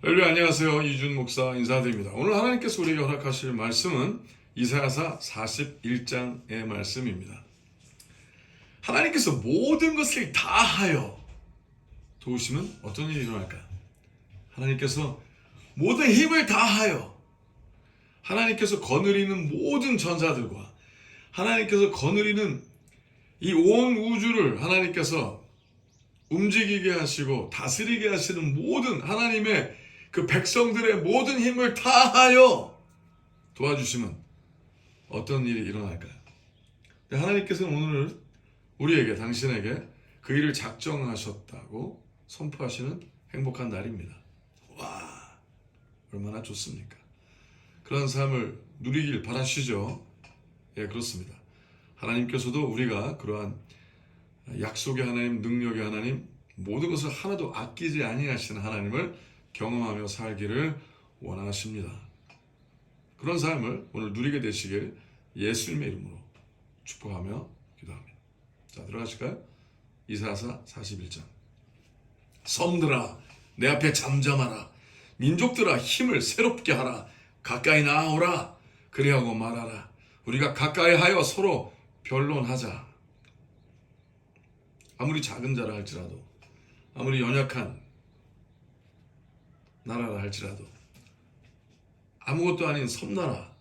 할렐루야, 안녕하세요. 이준 목사 인사드립니다. 오늘 하나님께서 우리에게 허락하실 말씀은 이사야서 41장의 말씀입니다. 하나님께서 모든 것을 다하여 도우시면 어떤 일이 일어날까요? 하나님께서 모든 힘을 다하여 하나님께서 거느리는 모든 전사들과 하나님께서 거느리는 이 온 우주를 하나님께서 움직이게 하시고 다스리게 하시는 모든 하나님의 그 백성들의 모든 힘을 다하여 도와주시면 어떤 일이 일어날까요? 하나님께서는 오늘 우리에게, 당신에게 그 일을 작정하셨다고 선포하시는 행복한 날입니다. 와, 얼마나 좋습니까? 그런 삶을 누리길 바라시죠? 예, 그렇습니다. 하나님께서도 우리가 그러한 약속의 하나님, 능력의 하나님, 모든 것을 하나도 아끼지 아니하시는 하나님을 경험하며 살기를 원하십니다. 그런 삶을 오늘 누리게 되시길 예수님의 이름으로 축복하며 기도합니다. 자, 들어가실까요? 이사야서 41장. 섬들아, 내 앞에 잠잠하라. 민족들아, 힘을 새롭게 하라. 가까이 나아오라. 그리하고 말하라. 우리가 가까이 하여 서로 변론하자. 아무리 작은 자라 할지라도, 아무리 연약한 나라라 할지라도, 아무것도 아닌 섬나라,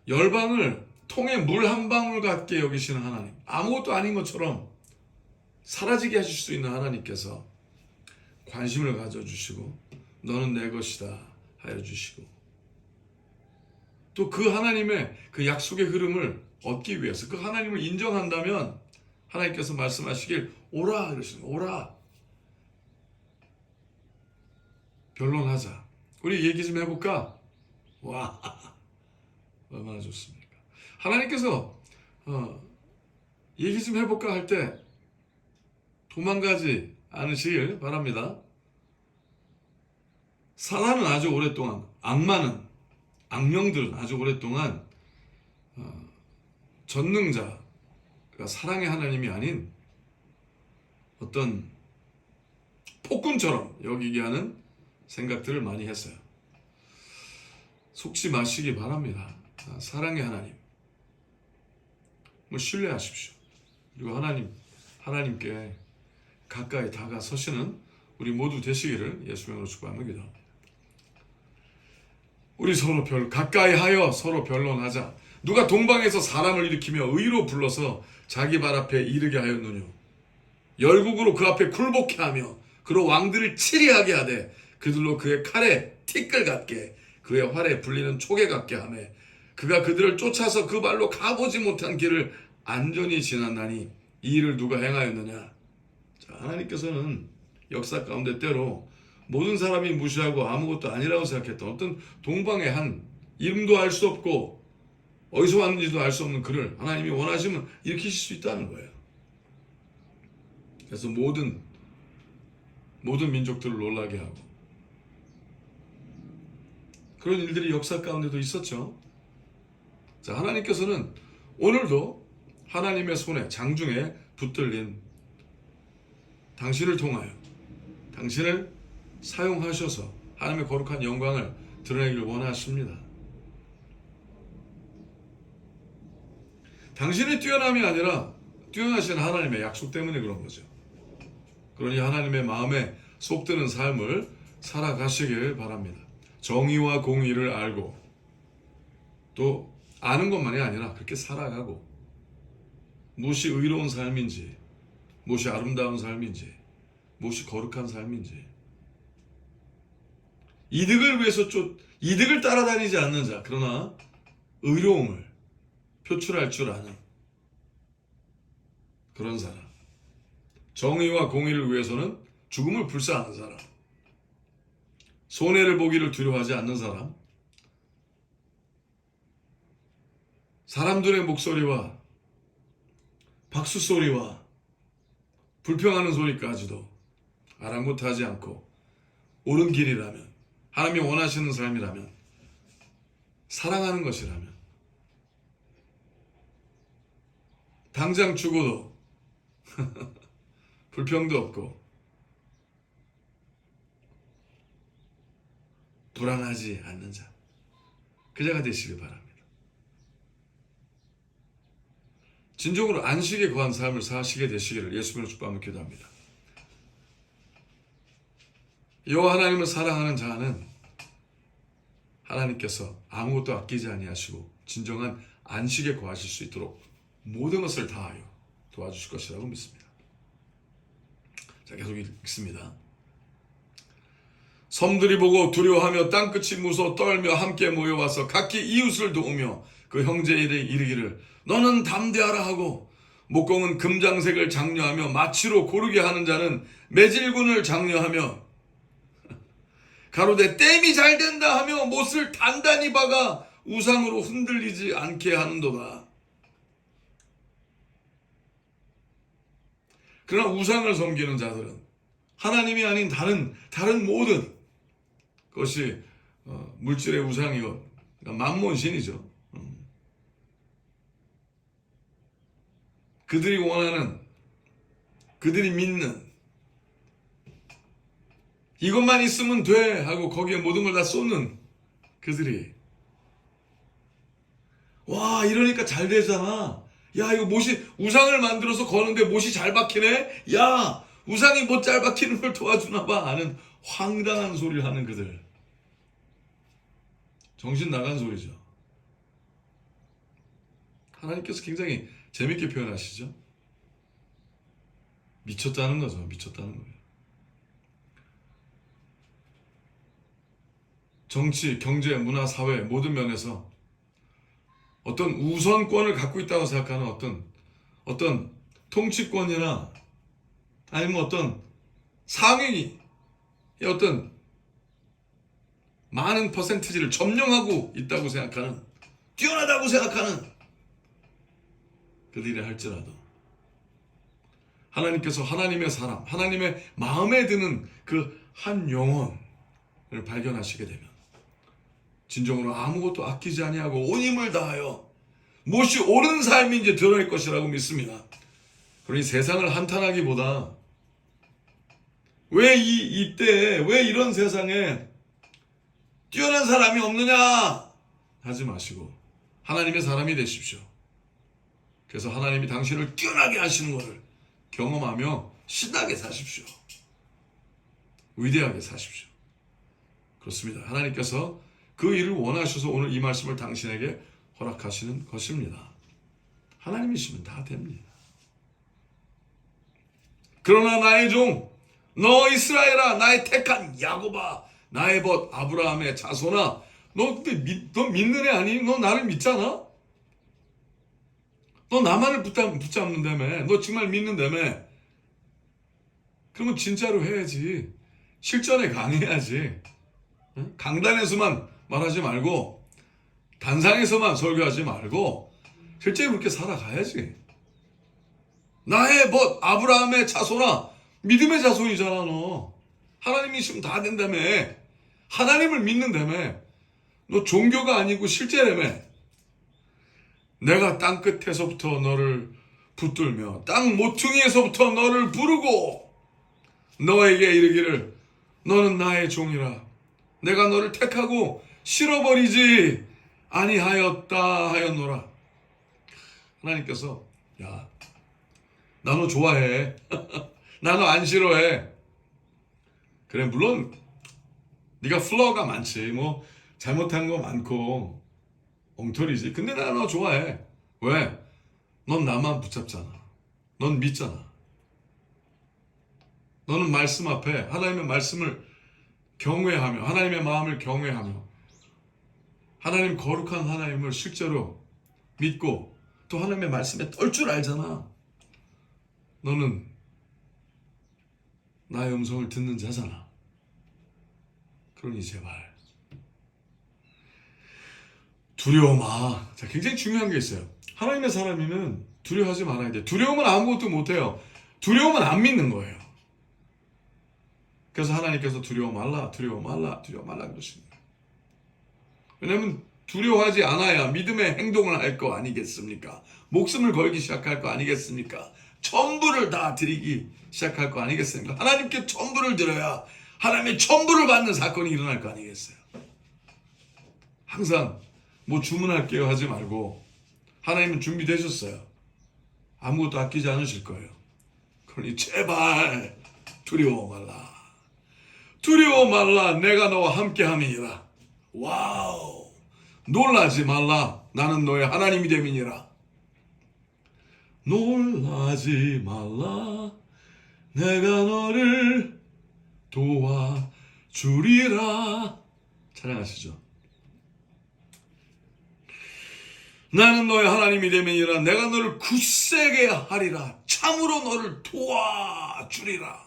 열방을 통에 물 한 방울 같게 여기시는 하나님, 아무것도 아닌 것처럼 사라지게 하실 수 있는 하나님께서 관심을 가져주시고 너는 내 것이다 하여 주시고, 또 그 하나님의 그 약속의 흐름을 얻기 위해서 그 하나님을 인정한다면 하나님께서 말씀하시길 오라 이러시는 거예요. 오라, 변론하자. 우리 얘기 좀 해볼까? 와, 얼마나 좋습니까? 하나님께서 얘기 좀 해볼까 할 때 도망가지 않으시길 바랍니다. 사단은 아주 오랫동안, 악령들은 아주 오랫동안 전능자, 그러니까 사랑의 하나님이 아닌 어떤 폭군처럼 여기게 하는 생각들을 많이 했어요. 속지 마시기 바랍니다. 사랑의 하나님, 신뢰하십시오. 그리고 하나님께 가까이 다가서시는 우리 모두 되시기를 예수님으로 축복하며 기도합니다. 우리 서로 가까이 하여 서로 변론하자. 누가 동방에서 사람을 일으키며 의로 불러서 자기 발 앞에 이르게 하였느뇨. 열국으로 그 앞에 굴복케 하며 그로 왕들을 치리하게 하되 그들로 그의 칼에 티끌 같게 그의 활에 불리는 초계 같게 하매 그가 그들을 쫓아서 그 발로 가보지 못한 길을 안전히 지났나니 이 일을 누가 행하였느냐. 자, 하나님께서는 역사 가운데 때로 모든 사람이 무시하고 아무것도 아니라고 생각했던 어떤 동방의 한 이름도 알 수 없고 어디서 왔는지도 알 수 없는 그를 하나님이 원하시면 일으키실 수 있다는 거예요. 그래서 모든 민족들을 놀라게 하고 그런 일들이 역사 가운데도 있었죠. 자, 하나님께서는 오늘도 하나님의 손에 장중에 붙들린 당신을 통하여 당신을 사용하셔서 하나님의 거룩한 영광을 드러내기를 원하십니다. 당신의 뛰어남이 아니라 뛰어나신 하나님의 약속 때문에 그런 거죠. 그러니 하나님의 마음에 속드는 삶을 살아가시길 바랍니다. 정의와 공의를 알고 또 아는 것만이 아니라 그렇게 살아가고 무엇이 의로운 삶인지, 무엇이 아름다운 삶인지, 무엇이 거룩한 삶인지, 이득을 따라다니지 않는 자, 그러나 의로움을 표출할 줄 아는 그런 사람, 정의와 공의를 위해서는 죽음을 불사하는 사람, 손해를 보기를 두려워하지 않는 사람, 사람들의 목소리와 박수 소리와 불평하는 소리까지도 아랑곳하지 않고 옳은 길이라면, 하나님이 원하시는 삶이라면, 사랑하는 것이라면 당장 죽어도 불평도 없고 불안하지 않는 자, 그 자가 되시길 바랍니다. 진정으로 안식에 거한 삶을 사시게 되시기를 예수님으로 축복하며 기도합니다. 여호와 하나님을 사랑하는 자는 하나님께서 아무것도 아끼지 아니하시고 진정한 안식에 거하실 수 있도록 모든 것을 다하여 도와주실 것이라고 믿습니다. 자, 계속 읽습니다. 섬들이 보고 두려워하며 땅끝이 무서워 떨며 함께 모여와서 각기 이웃을 도우며 그 형제에게 이르기를 너는 담대하라 하고 목공은 금장색을 장려하며 마치로 고르게 하는 자는 매질군을 장려하며 가로되 땜이 잘 된다 하며 못을 단단히 박아 우상으로 흔들리지 않게 하는도다. 그러나 우상을 섬기는 자들은 하나님이 아닌 다른 모든 것이 물질의 우상이고 만몬신이죠. 그들이 원하는, 그들이 믿는 이것만 있으면 돼 하고 거기에 모든 걸 다 쏟는 그들이 와 이러니까 잘 되잖아. 야 이거 못이 우상을 만들어서 거는데 못이 잘 박히네. 야 우상이 못 잘 박히는 걸 도와주나 봐 하는 황당한 소리를 하는 그들. 정신 나간 소리죠. 하나님께서 굉장히 재밌게 표현하시죠. 미쳤다는 거죠. 미쳤다는 거예요. 정치, 경제, 문화, 사회 모든 면에서 어떤 우선권을 갖고 있다고 생각하는 어떤 통치권이나 아니면 어떤 상위의 어떤 많은 퍼센티지를 점령하고 있다고 생각하는 뛰어나다고 생각하는 그들이 할지라도 하나님께서 하나님의 사람, 하나님의 마음에 드는 그 한 영혼을 발견하시게 되면 진정으로 아무것도 아끼지 아니하고 온 힘을 다하여 무엇이 옳은 삶인지 드러낼 것이라고 믿습니다. 그러니 세상을 한탄하기보다 왜 이때에 왜 이런 세상에 뛰어난 사람이 없느냐 하지 마시고 하나님의 사람이 되십시오. 그래서 하나님이 당신을 뛰어나게 하시는 것을 경험하며 신나게 사십시오. 위대하게 사십시오. 그렇습니다. 하나님께서 그 일을 원하셔서 오늘 이 말씀을 당신에게 허락하시는 것입니다. 하나님이시면 다 됩니다. 그러나 나의 종, 너 이스라엘아, 나의 택한 야곱아, 나의 벗 아브라함의 자손아, 너 믿는 애 아니? 너 나를 믿잖아? 너 나만을 붙잡는다며? 너 정말 믿는다며? 그러면 진짜로 해야지. 실전에 강해야지. 강단에서만 말하지 말고 단상에서만 설교하지 말고 실제로 그렇게 살아가야지. 나의 벗 아브라함의 자손아, 믿음의 자손이잖아. 너 하나님이시면 다 된다며. 하나님을 믿는다며. 너 종교가 아니고 실제라며. 내가 땅끝에서부터 너를 붙들며 땅 모퉁이에서부터 너를 부르고 너에게 이르기를 너는 나의 종이라. 내가 너를 택하고 실어버리지 아니하였다 하였노라. 하나님께서 야, 나 너 좋아해. 나 너 안 싫어해. 그래 물론 네가 플러가 많지. 뭐 잘못한 거 많고 엉터리지. 근데 나 너 좋아해. 왜? 넌 나만 붙잡잖아. 넌 믿잖아. 너는 말씀 앞에 하나님의 말씀을 경외하며 하나님의 마음을 경외하며 하나님 거룩한 하나님을 실제로 믿고 또 하나님의 말씀에 떨 줄 알잖아. 너는 나의 음성을 듣는 자잖아. 그러니 제발 두려워 마. 자, 굉장히 중요한 게 있어요. 하나님의 사람이면 두려워하지 말아야 돼. 두려움은 아무것도 못해요. 두려움은 안 믿는 거예요. 그래서 하나님께서 두려워 말라 그러십니다. 왜냐하면 두려워하지 않아야 믿음의 행동을 할 거 아니겠습니까? 목숨을 걸기 시작할 거 아니겠습니까? 전부를 다 드리기 시작할 거 아니겠습니까? 하나님께 전부를 드려야 하나님의 전부를 받는 사건이 일어날 거 아니겠어요? 항상 뭐 주문할게요 하지 말고 하나님은 준비되셨어요. 아무것도 아끼지 않으실 거예요. 그러니 제발 두려워 말라. 두려워 말라. 내가 너와 함께함이니라. 와우. 놀라지 말라. 나는 너의 하나님이 됨이니라. 놀라지 말라. 내가 너를 도와주리라. 찬양하시죠. 나는 너의 하나님이 됨이니라. 내가 너를 굳세게 하리라. 참으로 너를 도와주리라.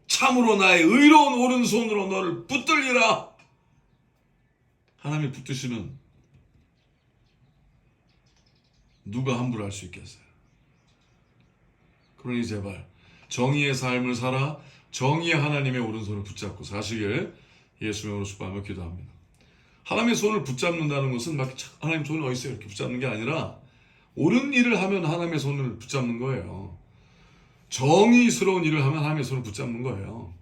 참으로 나의 의로운 오른손으로 너를 붙들리라. 하나님이 붙드시면 누가 함부로 할 수 있겠어요? 그러니 제발 정의의 삶을 살아 정의의 하나님의 오른손을 붙잡고 사시길 예수님으로 축복하며 기도합니다. 하나님의 손을 붙잡는다는 것은 막 하나님 손이 어디 있어요? 이렇게 붙잡는 게 아니라 옳은 일을 하면 하나님의 손을 붙잡는 거예요. 정의스러운 일을 하면 하나님의 손을 붙잡는 거예요.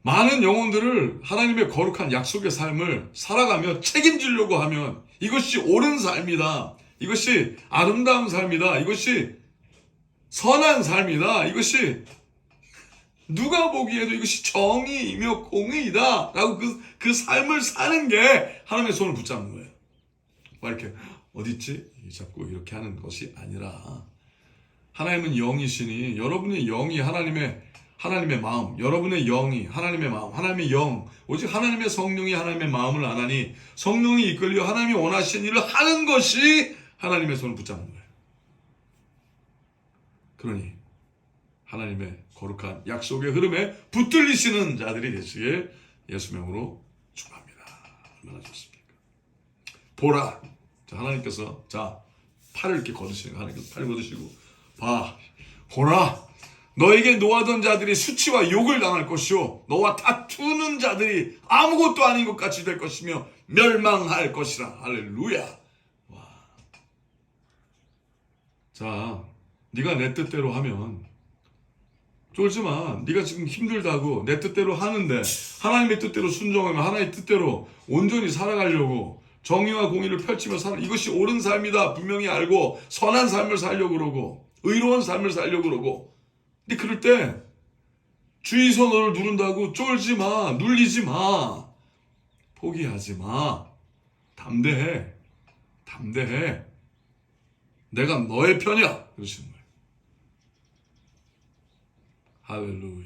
많은 영혼들을 하나님의 거룩한 약속의 삶을 살아가며 책임지려고 하면 이것이 옳은 삶이다. 이것이 아름다운 삶이다. 이것이 선한 삶이다. 이것이 누가 보기에도 이것이 정의이며 공의이다 라고 그 삶을 사는 게 하나님의 손을 붙잡는 거예요. 막 이렇게 어딨지? 잡고 이렇게 하는 것이 아니라 하나님은 영이시니 여러분의 영이 하나님의 마음, 여러분의 영이 하나님의 마음, 하나님의 영, 오직 하나님의 성령이 하나님의 마음을 아나니 성령이 이끌려 하나님이 원하시는 일을 하는 것이 하나님의 손을 붙잡는 거예요. 그러니 하나님의 거룩한 약속의 흐름에 붙들리시는 자들이 되시길 예수 명으로 축복합니다. 얼마나 좋습니까? 보라. 자, 하나님께서 팔을 이렇게 걷으시는 거, 하나님께서 팔을 걷으시고 봐. 보라. 너에게 노하던 자들이 수치와 욕을 당할 것이요 너와 다투는 자들이 아무것도 아닌 것 같이 될 것이며 멸망할 것이라. 할렐루야. 와. 자, 네가 내 뜻대로 하면 쫄지 마. 네가 지금 힘들다고 내 뜻대로 하는데 하나님의 뜻대로 순종하면 하나님의 뜻대로 온전히 살아가려고 정의와 공의를 펼치며 사는 이것이 옳은 삶이다 분명히 알고 선한 삶을 살려고 그러고 의로운 삶을 살려고 그러고 근데 그럴 때 주의소 너를 누른다고 쫄지 마. 눌리지 마. 포기하지 마. 담대해. 내가 너의 편이야. 그러시는 거예요. 할렐루야.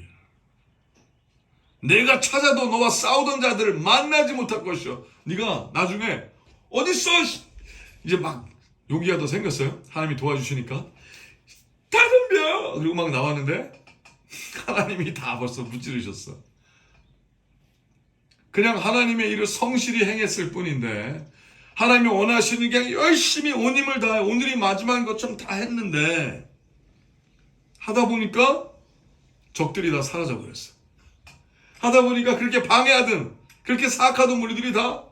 내가 찾아도 너와 싸우던 자들을 만나지 못할 것이요. 네가 나중에 어딨어? 이제 막 용기가 더 생겼어요. 하나님이 도와주시니까. 다 덤벼! 그리고 막 나왔는데 하나님이 다 벌써 무찌르셨어. 그냥 하나님의 일을 성실히 행했을 뿐인데 하나님이 원하시는 게 열심히 온 힘을 다해 오늘이 마지막인 것처럼 다 했는데 하다 보니까 적들이 다 사라져버렸어. 하다 보니까 그렇게 방해하던 그렇게 사악하던 무리들이 다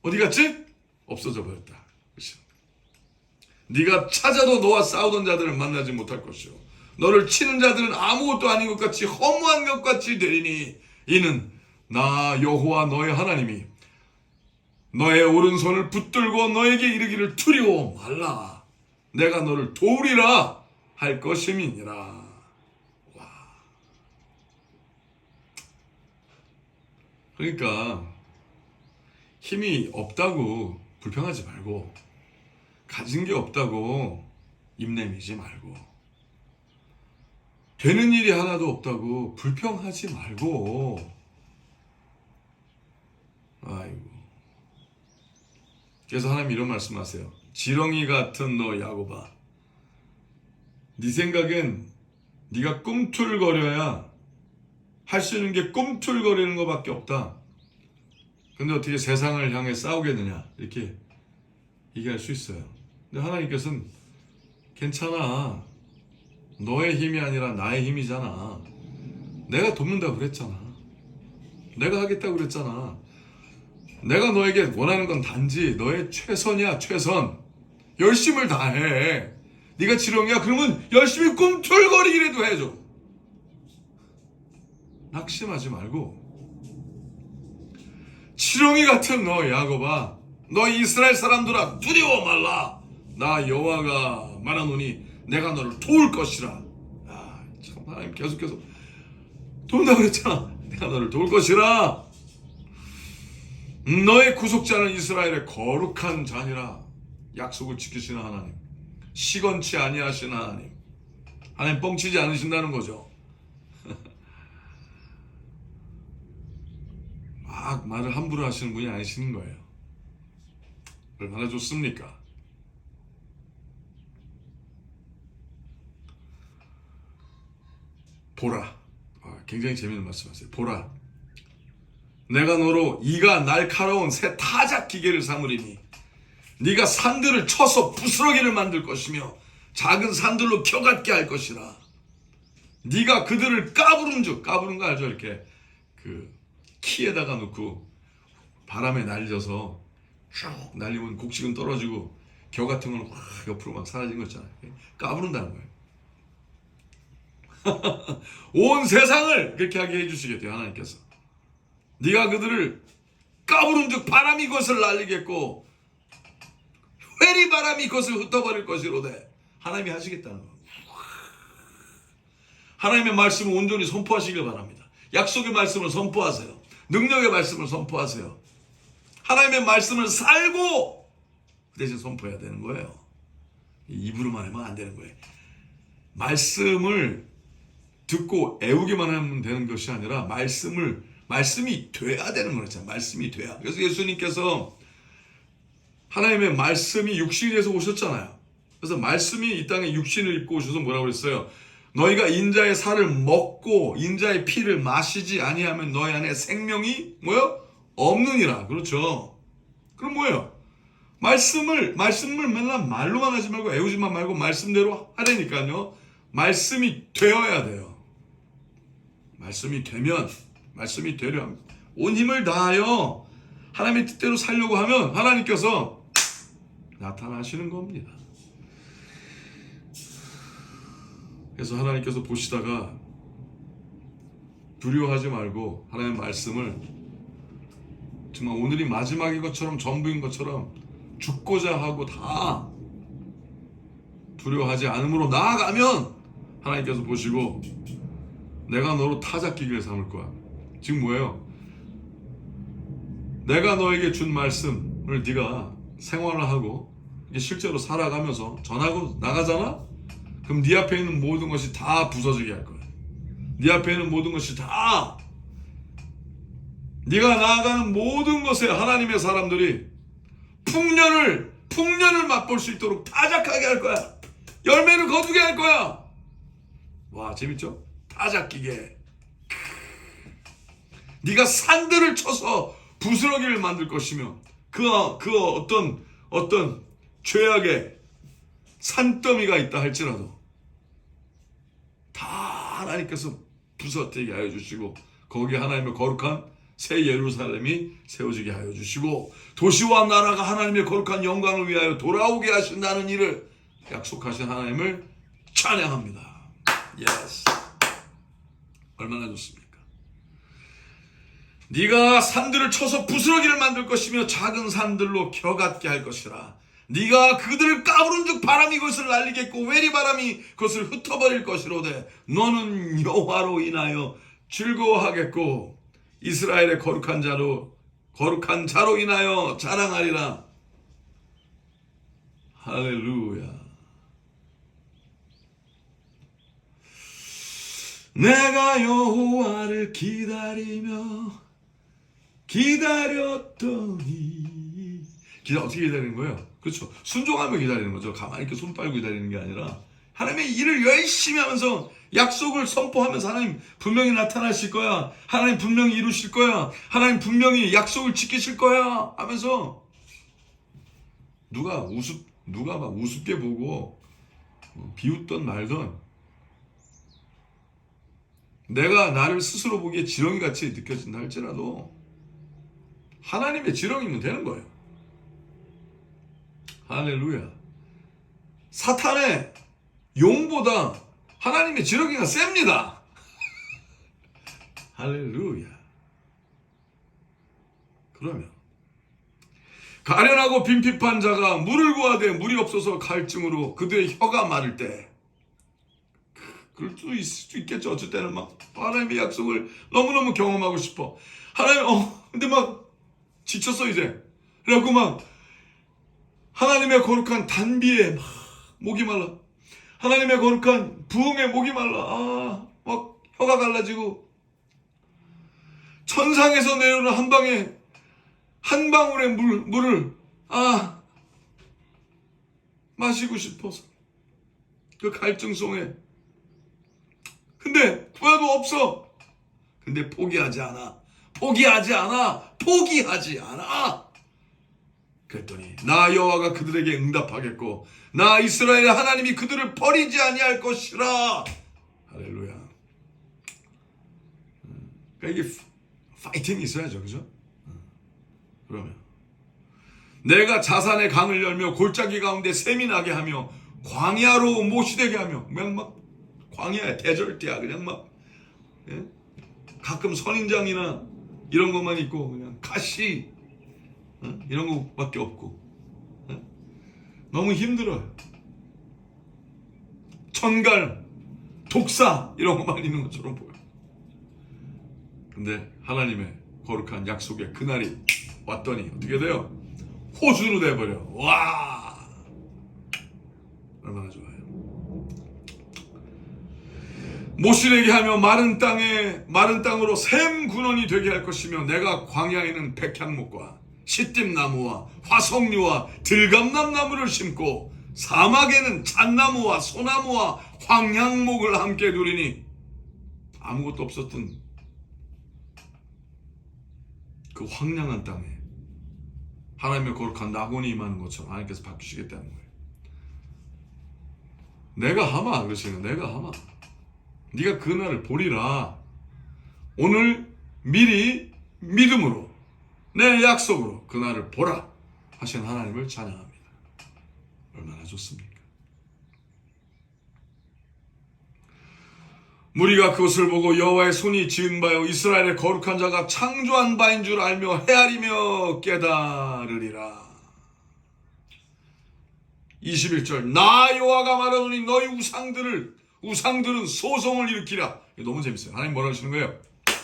어디 갔지? 없어져 버렸다. 그렇죠? 네가 찾아도 너와 싸우던 자들을 만나지 못할 것이요 너를 치는 자들은 아무것도 아닌 것 같이 허무한 것 같이 되리니 이는 나 여호와 너의 하나님이 너의 오른손을 붙들고 너에게 이르기를 두려워 말라. 내가 너를 도우리라 할 것임이니라. 와. 그러니까 힘이 없다고 불평하지 말고 가진 게 없다고 입내미지 말고 되는 일이 하나도 없다고 불평하지 말고 아이고. 그래서 하나님 이런 말씀하세요. 지렁이 같은 너 야곱아, 네 생각엔 네가 꿈틀거려야 할 수 있는 게 꿈틀거리는 것밖에 없다. 근데 어떻게 세상을 향해 싸우겠느냐 이렇게 얘기할 수 있어요. 근데 하나님께서는 괜찮아. 너의 힘이 아니라 나의 힘이잖아. 내가 돕는다고 그랬잖아. 내가 하겠다고 그랬잖아. 내가 너에게 원하는 건 단지 너의 최선이야. 최선. 열심을 다해. 네가 지렁이야 그러면 열심히 꿈틀거리기라도 해줘. 낙심하지 말고 지렁이 같은 너 야곱아, 너 이스라엘 사람들아 두려워 말라. 나 여호와가 말하노니 내가 너를 도울 것이라. 참 하나님 계속해서 도운다고 그랬잖아. 내가 너를 도울 것이라. 너의 구속자는 이스라엘의 거룩한 자니라. 약속을 지키시는 하나님, 시건치 아니하시는 하나님, 하나님 뻥치지 않으신다는 거죠. 막 말을 함부로 하시는 분이 아니시는 거예요. 얼마나 좋습니까? 보라. 굉장히 재미있는 말씀하세요. 보라. 내가 너로 이가 날카로운 새 타작 기계를 삼으리니 네가 산들을 쳐서 부스러기를 만들 것이며 작은 산들로 겨같게 할 것이라. 네가 그들을 까부른즉, 까부른 거 알죠? 이렇게 그 키에다가 놓고 바람에 날려서 쭉 날리면 곡식은 떨어지고 겨 같은 건 확 옆으로 막 사라진 거 있잖아요. 까부른다는 거예요. 온 세상을 그렇게 하게 해주시겠대요, 하나님께서. 네가 그들을 까부른즉 바람이 그것을 날리겠고 회리 바람이 그것을 흩어버릴 것이로되. 하나님이 하시겠다는 겁니다. 하나님의 말씀을 온전히 선포하시길 바랍니다. 약속의 말씀을 선포하세요. 능력의 말씀을 선포하세요. 하나님의 말씀을 살고 그 대신 선포해야 되는 거예요. 입으로만 하면 안 되는 거예요. 말씀을 듣고 애우기만 하면 되는 것이 아니라 말씀이 돼야 되는 거잖아요. 말씀이 돼야. 그래서 예수님께서 하나님의 말씀이 육신이 돼서 오셨잖아요. 그래서 말씀이 이 땅에 육신을 입고 오셔서 뭐라고 그랬어요? 너희가 인자의 살을 먹고 인자의 피를 마시지 아니하면 너희 안에 생명이 뭐요? 없느니라. 그렇죠. 그럼 뭐예요? 말씀을 맨날 말로만 하지 말고 애우지만 말고 말씀대로 하라니까요. 말씀이 되어야 돼요. 말씀이 되려 온 힘을 다하여 하나님의 뜻대로 살려고 하면 하나님께서 나타나시는 겁니다. 그래서 하나님께서 보시다가 두려워하지 말고 하나님의 말씀을 정말 오늘이 마지막인 것처럼 전부인 것처럼 죽고자 하고 다 두려워하지 않음으로 나아가면 하나님께서 보시고 내가 너로 타작기기를 삼을 거야. 지금 뭐예요? 내가 너에게 준 말씀을 네가 생활을 하고 실제로 살아가면서 전하고 나가잖아? 그럼 네 앞에 있는 모든 것이 다 부서지게 할 거야. 네 앞에 있는 모든 것이 다 네가 나아가는 모든 것에 하나님의 사람들이 풍년을 맛볼 수 있도록 타작하게 할 거야. 열매를 거두게 할 거야. 와, 재밌죠? 타작기계. 네가 산들을 쳐서 부스러기를 만들 것이며 그 어떤 죄악의 산더미가 있다 할지라도 다 하나님께서 부서뜨리게 하여 주시고 거기에 하나님의 거룩한 새 예루살렘이 세워지게 하여 주시고 도시와 나라가 하나님의 거룩한 영광을 위하여 돌아오게 하신다는 일을 약속하신 하나님을 찬양합니다. 예스. 얼마나 좋습니까? 네가 산들을 쳐서 부스러기를 만들 것이며 작은 산들로 겨같게 할 것이라. 네가 그들을 까부른즉 바람이 그것을 날리겠고 외리바람이 그것을 흩어버릴 것이로되 너는 여호와로 인하여 즐거워하겠고 이스라엘의 거룩한 자로 인하여 자랑하리라. 할렐루야. 내가 여호와를 기다렸더니 어떻게 기다리는 거예요? 그렇죠. 순종하며 기다리는 거죠. 가만히 이렇게 손 빨고 기다리는 게 아니라 하나님의 일을 열심히 하면서 약속을 선포하면서 하나님 분명히 나타나실 거야. 하나님 분명히 이루실 거야. 하나님 분명히 약속을 지키실 거야 하면서 누가 막 우습게 보고 비웃던 말던 내가 나를 스스로 보기에 지렁이같이 느껴진다 할지라도 하나님의 지렁이면 되는 거예요. 할렐루야. 사탄의 용보다 하나님의 지렁이가 셉니다. 할렐루야. 그러면 가련하고 빈핍한 자가 물을 구하되 물이 없어서 갈증으로 그들의 혀가 마를 때, 그럴 수 있겠죠. 어쩔 때는 막 하나님의 약속을 너무너무 경험하고 싶어. 하나님, 근데 막 지쳤어 이제. 그래갖고 막 하나님의 거룩한 단비에 막 목이 말라. 하나님의 거룩한 부흥에 목이 말라. 막 혀가 갈라지고 천상에서 내려오는 한 방울의 물을 마시고 싶어서 그 갈증 속에. 근데 구해도 없어. 근데 포기하지 않아. 그랬더니 나 여호와가 그들에게 응답하겠고 나 이스라엘의 하나님이 그들을 버리지 아니할 것이라. 할렐루야. 그러니까 이게 파이팅이 있어야죠. 그죠? 그러면 내가 자산의 강을 열며 골짜기 가운데 샘이 나게 하며 광야로 못이 되게 하며, 그냥 막 광야에 대절대야. 그냥 막 가끔 선인장이나 이런 것만 있고 그냥 가시 이런 것밖에 없고 너무 힘들어요. 천갈, 독사 이런 것만 있는 것처럼 보여요. 근데 하나님의 거룩한 약속의 그날이 왔더니 어떻게 돼요? 호수로 돼버려. 와, 얼마나 좋아요. 못실에게 하며 마른 땅으로 샘 군원이 되게 할 것이며 내가 광야에는 백향목과 시띠나무와 화석류와 들감남나무를 심고 사막에는 잣나무와 소나무와 황향목을 함께 두리니. 아무것도 없었던 그 황량한 땅에 하나님의 거룩한 낙원이 임하는 것처럼 하나님께서 바꾸시겠다는 거예요. 내가 하마 그러시는, 내가 하마. 네가 그날을 보리라. 오늘 미리 믿음으로 내 약속으로 그날을 보라 하신 하나님을 찬양합니다. 얼마나 좋습니까? 무리가 그것을 보고 여호와의 손이 지은 바요 이스라엘의 거룩한 자가 창조한 바인 줄 알며 헤아리며 깨달으리라. 21절 나 여호와가 말하노니 너희 우상들은 소송을 일으키라. 이거 너무 재밌어요. 하나님 뭐라 하시는 거예요?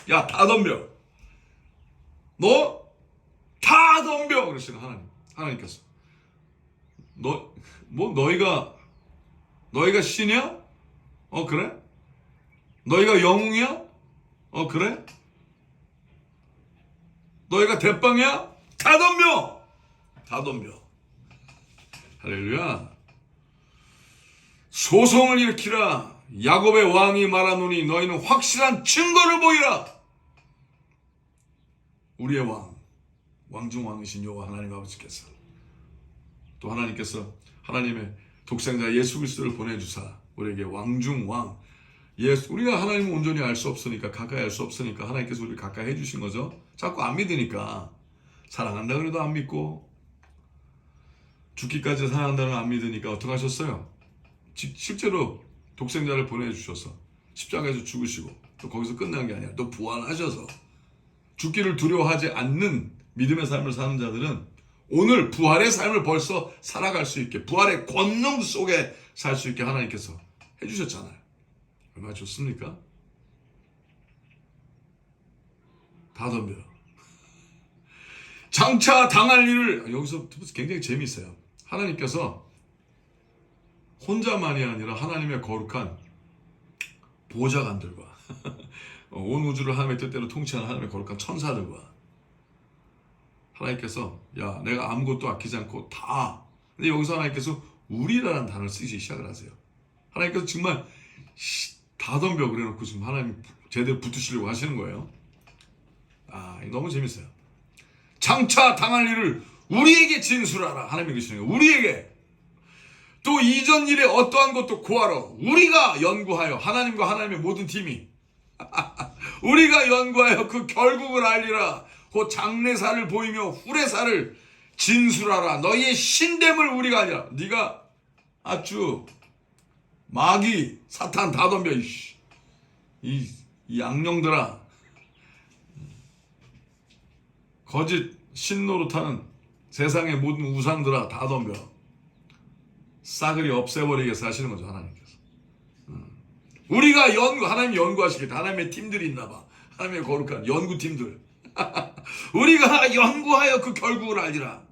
야, 다 덤벼. 너 다 덤벼 그러시는 하나님께서. 너희가 신이야? 그래? 너희가 영웅이야? 그래? 너희가 대빵이야? 다 덤벼! 다 덤벼. 할렐루야. 소송을 일으키라. 야곱의 왕이 말하노니 너희는 확실한 증거를 보이라. 우리의 왕중 왕이신 여호와 하나님 아버지께서, 또 하나님께서 하나님의 독생자 예수 그리스도를 보내주사 우리에게 왕중 왕, 우리가 하나님을 온전히 알 수 없으니까, 가까이 알 수 없으니까 하나님께서 우리를 가까이 해주신 거죠. 자꾸 안 믿으니까, 사랑한다 그래도 안 믿고, 죽기까지 사랑한다는 안 믿으니까 어떻게 하셨어요? 실제로 독생자를 보내주셔서 십자가에서 죽으시고, 또 거기서 끝난 게 아니라 또 부활하셔서 죽기를 두려워하지 않는 믿음의 삶을 사는 자들은 오늘 부활의 삶을 벌써 살아갈 수 있게, 부활의 권능 속에 살 수 있게 하나님께서 해주셨잖아요. 얼마나 좋습니까? 다 덤벼. 장차 당할 일을, 여기서 굉장히 재미있어요. 하나님께서 혼자만이 아니라 하나님의 거룩한 보좌관들과 온 우주를 하나님의 뜻대로 통치하는 하나님의 거룩한 천사들과 하나님께서, 야, 내가 아무것도 아끼지 않고 다. 근데 여기서 하나님께서 우리라는 단어를 쓰기 시작을 하세요. 하나님께서 정말 다 덤벼 그래놓고 지금 하나님 제대로 붙으시려고 하시는 거예요. 너무 재밌어요. 장차 당할 일을 우리에게 진술하라. 하나님이 그러시는 거예요. 우리에게. 또 이전 일에 어떠한 것도 구하러 우리가 연구하여, 하나님과 하나님의 모든 팀이 우리가 연구하여 그 결국을 알리라. 곧 장래사를 보이며 후래사를 진술하라. 너희의 신됨을 우리가 아니라, 네가 아주 마귀 사탄 다 덤벼. 이 양령들아, 거짓 신노릇하는 세상의 모든 우상들아 다 덤벼. 싸그리 없애버리게 하시는 거죠, 하나님께서. 우리가 하나님 연구하시겠다. 하나님의 팀들이 있나봐. 하나님의 거룩한 연구팀들. 우리가 연구하여 그 결국을 알리라.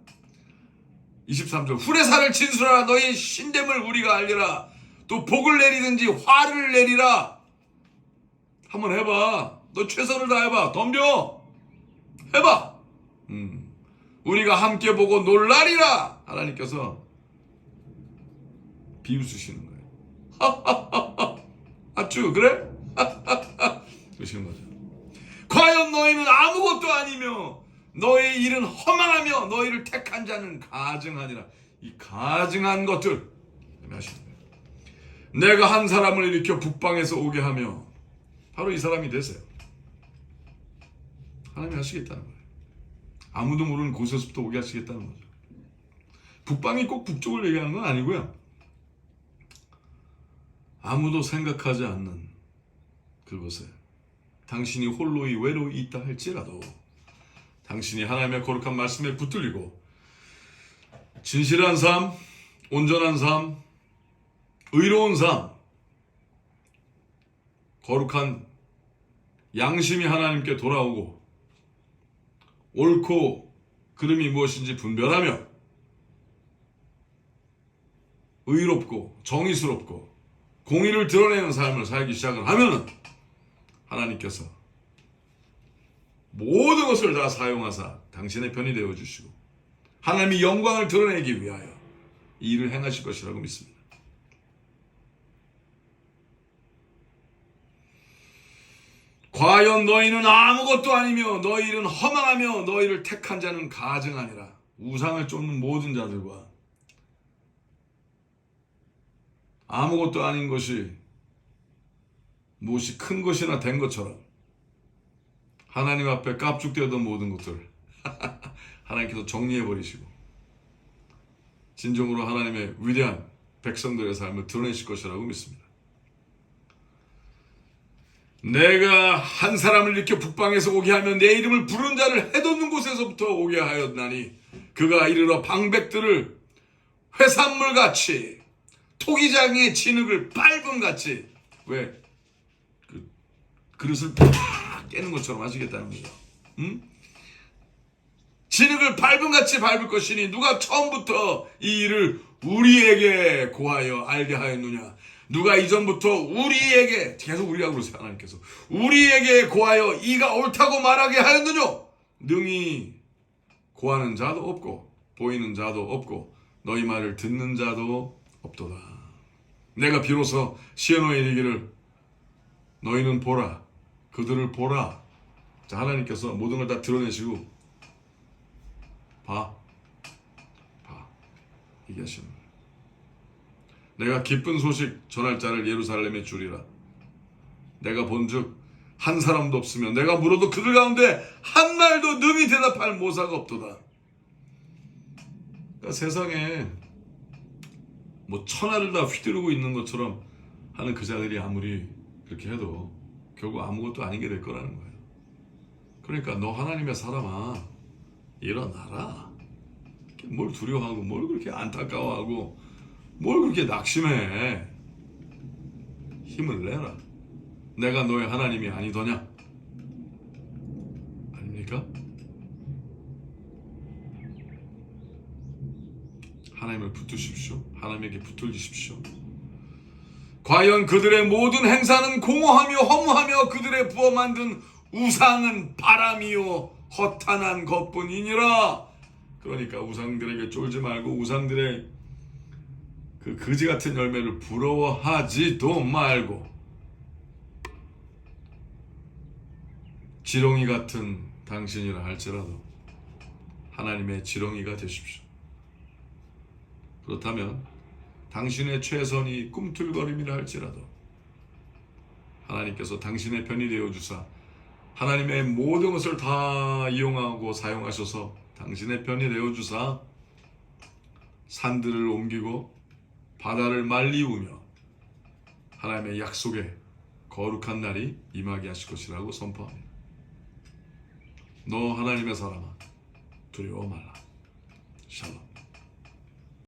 23절 후레사를 진술하라. 너희 신됨을 우리가 알리라. 또 복을 내리든지 화를 내리라. 한번 해봐. 너 최선을 다해봐. 덤벼. 해봐. 우리가 함께 보고 놀라리라. 하나님께서 비웃으시는 거예요. 아쭈 그래? 그러시는 거죠. 과연 너희는 아무것도 아니며 너희 일은 허망하며 너희를 택한 자는 가증하니라. 이 가증한 것들 하시는 거예요. 내가 한 사람을 일으켜 북방에서 오게 하며 바로 이 사람이 되세요. 하나님이 하시겠다는 거예요. 아무도 모르는 곳에서부터 오게 하시겠다는 거죠. 북방이 꼭 북쪽을 얘기하는 건 아니고요. 아무도 생각하지 않는 그곳에 당신이 홀로이 외로이 있다 할지라도 당신이 하나님의 거룩한 말씀에 붙들리고 진실한 삶, 온전한 삶, 의로운 삶, 거룩한 양심이 하나님께 돌아오고 옳고 그름이 무엇인지 분별하며 의롭고 정의스럽고 공의를 드러내는 삶을 살기 시작을 하면은 하나님께서 모든 것을 다 사용하사 당신의 편이 되어주시고 하나님의 영광을 드러내기 위하여 이 일을 행하실 것이라고 믿습니다. 과연 너희는 아무것도 아니며 너희 일은 허망하며 너희를 택한 자는 가증하니라. 우상을 쫓는 모든 자들과 아무것도 아닌 것이 무엇이 큰 것이나 된 것처럼 하나님 앞에 깝죽되었던 모든 것들을 하나님께서 정리해버리시고 진정으로 하나님의 위대한 백성들의 삶을 드러내실 것이라고 믿습니다. 내가 한 사람을 일으켜 북방에서 오게 하면 내 이름을 부른 자를 해돋는 곳에서부터 오게 하였나니 그가 이르러 방백들을 회산물같이 토기장의 진흙을 밟음같이 왜 그릇을 팍 깨는 것처럼 하시겠다는 거죠. 진흙을 밟음같이 밟을 것이니 누가 처음부터 이 일을 우리에게 고하여 알게 하였느냐. 누가 이전부터 우리에게 계속 우리라고 그러세요. 하나님께서 우리에게 고하여 이가 옳다고 말하게 하였느냐. 능히 고하는 자도 없고 보이는 자도 없고 너희 말을 듣는 자도 없도다. 내가 비로소 시온에 이르기를 너희는 보라 그들을 보라. 자, 하나님께서 모든 걸 다 드러내시고 봐 얘기하시는 거예요. 내가 기쁜 소식 전할 자를 예루살렘에 주리라. 내가 본즉 한 사람도 없으며 내가 물어도 그들 가운데 한 말도 능히 대답할 모사가 없도다. 그러니까 세상에 뭐 천하를 다 휘두르고 있는 것처럼 하는 그 자들이 아무리 그렇게 해도 결국 아무것도 아니게 될 거라는 거예요. 그러니까 너 하나님의 사람아 일어나라. 뭘 두려워하고 뭘 그렇게 안타까워하고 뭘 그렇게 낙심해. 힘을 내라. 내가 너의 하나님이 아니더냐? 아닙니까? 하나님을 붙드십시오. 하나님에게 붙들리십시오. 과연 그들의 모든 행사는 공허하며 허무하며 그들의 부어 만든 우상은 바람이요 허탄한 것뿐이니라. 그러니까 우상들에게 쫄지 말고 우상들의 그 거지 같은 열매를 부러워하지도 말고 지렁이 같은 당신이라 할지라도 하나님의 지렁이가 되십시오. 그렇다면 당신의 최선이 꿈틀거림이라 할지라도 하나님께서 당신의 편이 되어주사 하나님의 모든 것을 다 이용하고 사용하셔서 당신의 편이 되어주사 산들을 옮기고 바다를 말리우며 하나님의 약속의 거룩한 날이 임하게 하실 것이라고 선포합니다. 너 하나님의 사람아, 두려워 말라. 샬롬.